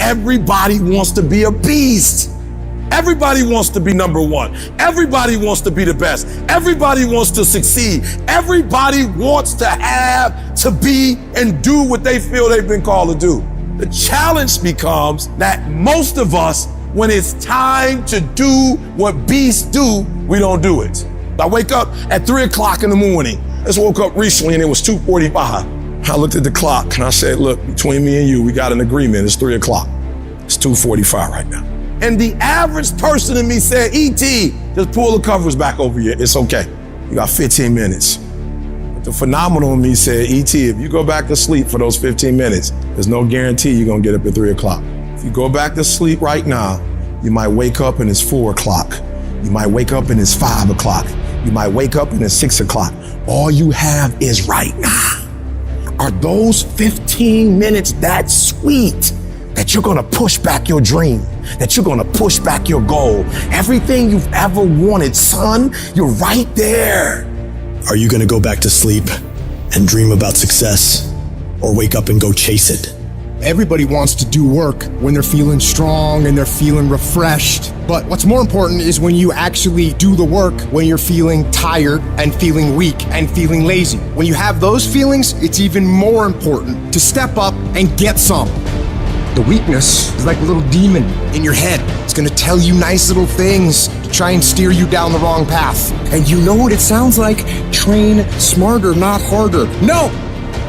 everybody wants to be a beast. Everybody wants to be number one. Everybody wants to be the best. Everybody wants to succeed. Everybody wants to have, to be, and do what they feel they've been called to do. The challenge becomes that most of us, when it's time to do what beasts do, we don't do it. I wake up at 3 o'clock in the morning. I just woke up recently and it was 2:45. I looked at the clock and I said, look, between me and you, we got an agreement. It's 3 o'clock. It's 2:45 right now. And the average person in me said, E.T., just pull the covers back over you. It's okay. You got 15 minutes. But the phenomenal in me said, E.T., if you go back to sleep for those 15 minutes, there's no guarantee you're going to get up at 3 o'clock. If you go back to sleep right now, you might wake up and it's 4 o'clock. You might wake up and it's 5 o'clock. You might wake up and it's 6 o'clock. All you have is right now. Are those 15 minutes that sweet that you're gonna push back your dream, that you're gonna push back your goal? Everything you've ever wanted, son, you're right there. Are you gonna go back to sleep and dream about success, or wake up and go chase it? Everybody wants to do work when they're feeling strong and they're feeling refreshed. But what's more important is when you actually do the work when you're feeling tired and feeling weak and feeling lazy. When you have those feelings, it's even more important to step up and get some. The weakness is like a little demon in your head. It's gonna tell you nice little things to try and steer you down the wrong path. And you know what it sounds like? Train smarter, not harder. No,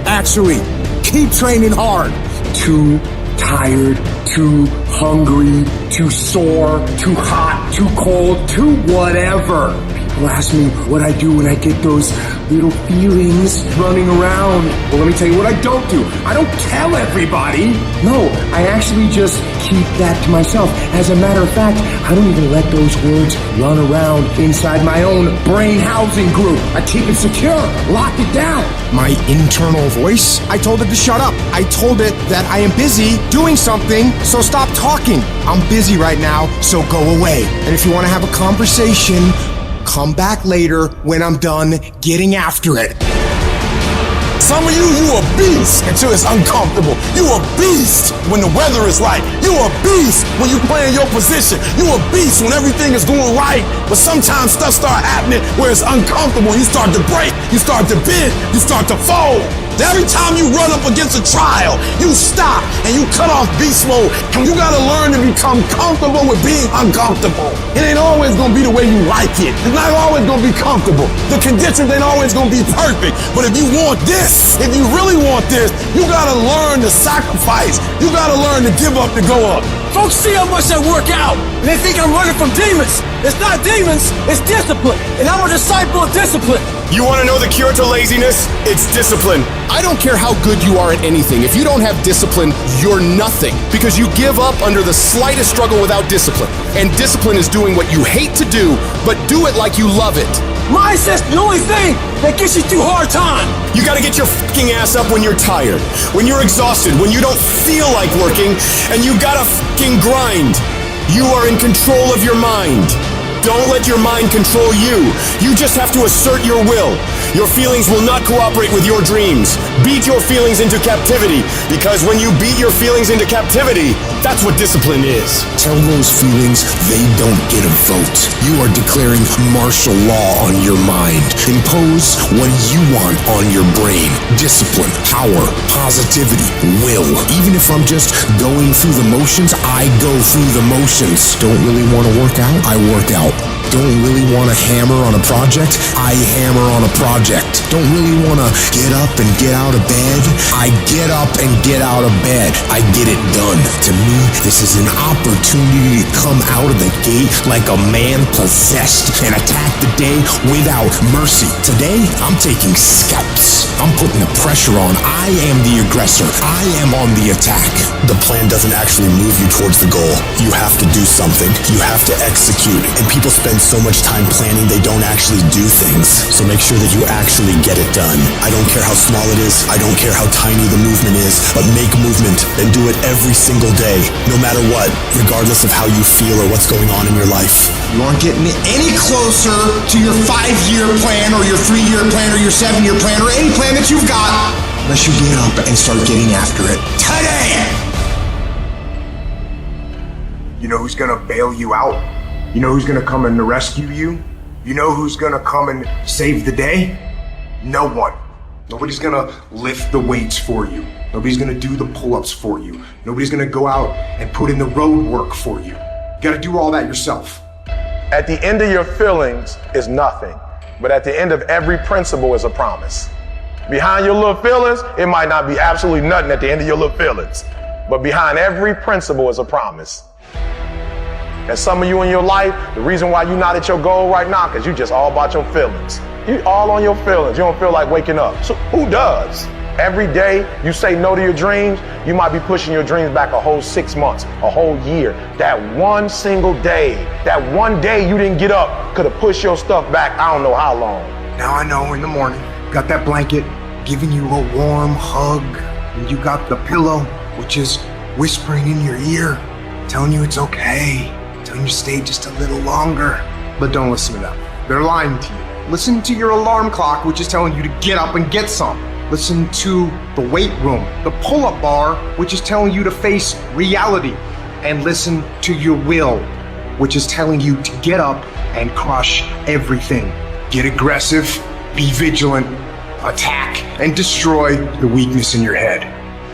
actually, keep training hard. Too tired, too hungry, too sore, too hot, too cold, too whatever. People ask me what I do when I get those little feelings running around. Well, let me tell you what I don't do. I don't tell everybody. No, I actually just keep that to myself. As a matter of fact, I don't even let those words run around inside my own brain housing group. I keep it secure, lock it down. My internal voice, I told it to shut up. I told it that I am busy doing something, so stop talking. I'm busy right now, so go away. And if you want to have a conversation, come back later when I'm done getting after it. Some of you a beast until it's uncomfortable. You a beast when the weather is right. You a beast when you play in your position. You a beast when everything is going right. But sometimes stuff start happening where it's uncomfortable. You start to break, you start to bend, you start to fold. Every time you run up against a trial, you stop and you cut off beast mode. And you gotta learn to become comfortable with being uncomfortable. It ain't always gonna be the way you like it. It's not always gonna be comfortable. The conditions ain't always gonna be perfect. But if you want this, if you really want this, you gotta learn to sacrifice. You gotta learn to give up to go up. Folks see how much I work out, and they think I'm running from demons. It's not demons, it's discipline. And I'm a disciple of discipline. You want to know the cure to laziness? It's discipline. I don't care how good you are at anything. If you don't have discipline, you're nothing. Because you give up under the slightest struggle without discipline. And discipline is doing what you hate to do, but do it like you love it. Mindset's the only thing that gets you through hard time. You gotta get your fucking ass up when you're tired, when you're exhausted, when you don't feel like working, and you gotta fucking grind. You are in control of your mind. Don't let your mind control you. You just have to assert your will. Your feelings will not cooperate with your dreams. Beat your feelings into captivity, because when you beat your feelings into captivity, that's what discipline is. Tell those feelings they don't get a vote. You are declaring martial law on your mind. Impose what you want on your brain. Discipline, power, positivity, will. Even if I'm just going through the motions, I go through the motions. Don't really want to work out? I work out. Don't really want to hammer on a project? I hammer on a project. Don't really want to get up and get out of bed? I get up and get out of bed. I get it done. To me, this is an opportunity to come out of the gate like a man possessed and attack the day without mercy. Today, I'm taking scalps. I'm putting the pressure on. I am the aggressor. I am on the attack. The plan doesn't actually move you towards the goal. You have to do something. You have to execute. And people spend so much time planning they don't actually do things. So make sure that you actually get it done. I don't care how small it is. I don't care how tiny the movement is. But make movement and do it every single day, no matter what, regardless of how you feel or what's going on in your life. You aren't getting any closer to your 5-year plan or your 3-year plan or your 7-year plan or any plan that you've got unless you get up and start getting after it today. You know who's gonna bail you out? You know who's gonna come and rescue you? You know who's gonna come and save the day? No one. Nobody's gonna lift the weights for you. Nobody's gonna do the pull-ups for you. Nobody's gonna go out and put in the road work for you. You gotta do all that yourself. At the end of your feelings is nothing, but at the end of every principle is a promise. Behind your little feelings, it might not be absolutely nothing at the end of your little feelings, but behind every principle is a promise. And some of you in your life, the reason why you're not at your goal right now, because you just all about your feelings. You all on your feelings. You don't feel like waking up. So who does? Every day you say no to your dreams, you might be pushing your dreams back a whole 6 months, a whole year. That one single day, that one day you didn't get up could have pushed your stuff back I don't know how long. Now I know in the morning, got that blanket giving you a warm hug, and you got the pillow, which is whispering in your ear, telling you it's okay, telling you to stay just a little longer. But don't listen to them. They're lying to you. Listen to your alarm clock, which is telling you to get up and get some. Listen to the weight room, the pull-up bar, which is telling you to face reality. And listen to your will, which is telling you to get up and crush everything. Get aggressive, be vigilant, attack, and destroy the weakness in your head.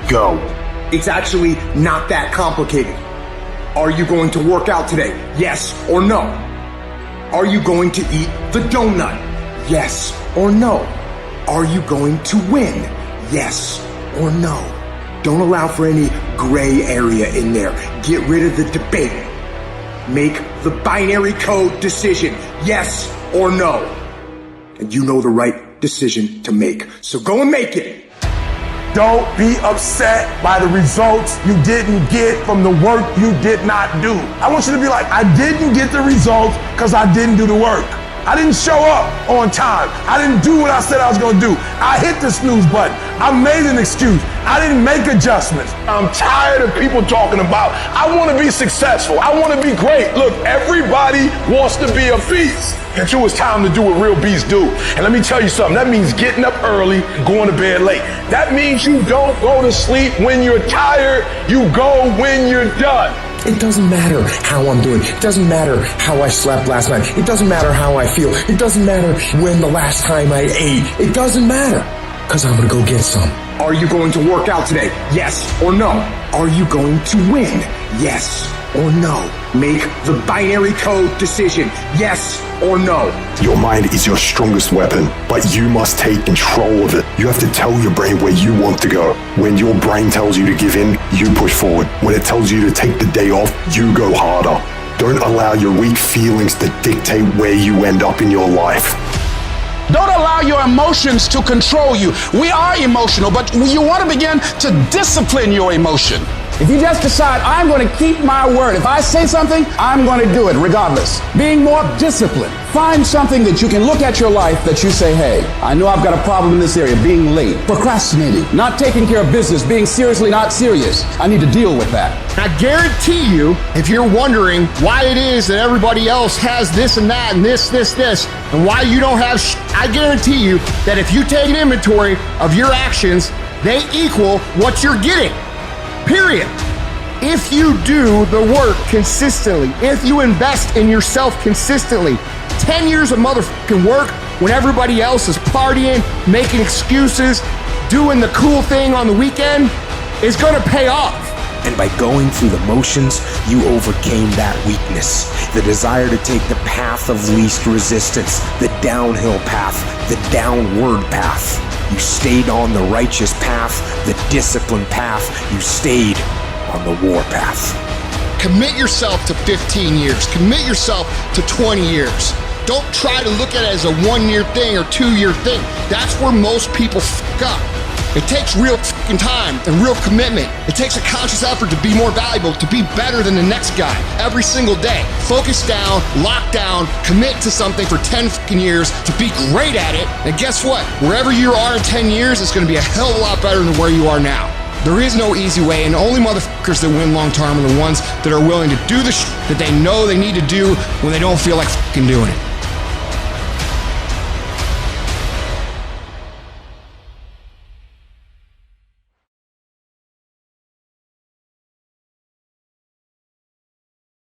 Go. It's actually not that complicated. Are you going to work out today? Yes or no? Are you going to eat the donut? Yes or no? Are you going to win? Yes or no? Don't allow for any gray area in there. Get rid of the debate. Make the binary code decision. Yes or no? And you know the right decision to make. So go and make it. Don't be upset by the results you didn't get from the work you did not do. I want you to be like, I didn't get the results because I didn't do the work. I didn't show up on time. I didn't do what I said I was gonna do. I hit the snooze button. I made an excuse. I didn't make adjustments. I'm tired of people talking about, I wanna be successful. I wanna be great. Look, everybody wants to be a beast until it's time to do what real beasts do. And let me tell you something, that means getting up early and going to bed late. That means you don't go to sleep when you're tired, you go when you're done. It doesn't matter how I'm doing. It doesn't matter how I slept last night. It doesn't matter how I feel. It doesn't matter when the last time I ate. It doesn't matter, because I'm going to go get some. Are you going to work out today? Yes or no? Are you going to win? Yes or no? Make the binary code decision. Yes or no? Your mind is your strongest weapon, but you must take control of it. You have to tell your brain where you want to go. When your brain tells you to give in, you push forward. When it tells you to take the day off, you go harder. Don't allow your weak feelings to dictate where you end up in your life. Don't allow your emotions to control you. We are emotional, but you want to begin to discipline your emotion. If you just decide, I'm going to keep my word. If I say something, I'm going to do it regardless. Being more disciplined. Find something that you can look at your life that you say, hey, I know I've got a problem in this area, being late, procrastinating, not taking care of business, being seriously not serious. I need to deal with that. I guarantee you, if you're wondering why it is that everybody else has this and that and this, and why you don't have I guarantee you that if you take an inventory of your actions, they equal what you're getting. Period. If you do the work consistently, if you invest in yourself consistently, 10 years of motherfucking work when everybody else is partying, making excuses, doing the cool thing on the weekend is gonna pay off. And by going through the motions, you overcame that weakness. The desire to take the path of least resistance, the downhill path, the downward path. You stayed on the righteous path, the disciplined path. You stayed on the war path. Commit yourself to 15 years. Commit yourself to 20 years. Don't try to look at it as a 1-year thing or 2-year thing. That's where most people fuck up. It takes real fucking time and real commitment. It takes a conscious effort to be more valuable, to be better than the next guy every single day. Focus down, lock down, commit to something for 10 fucking years to be great at it. And guess what? Wherever you are in 10 years, it's gonna be a hell of a lot better than where you are now. There is no easy way, and the only motherfuckers that win long term are the ones that are willing to do the that they know they need to do when they don't feel like fucking doing it.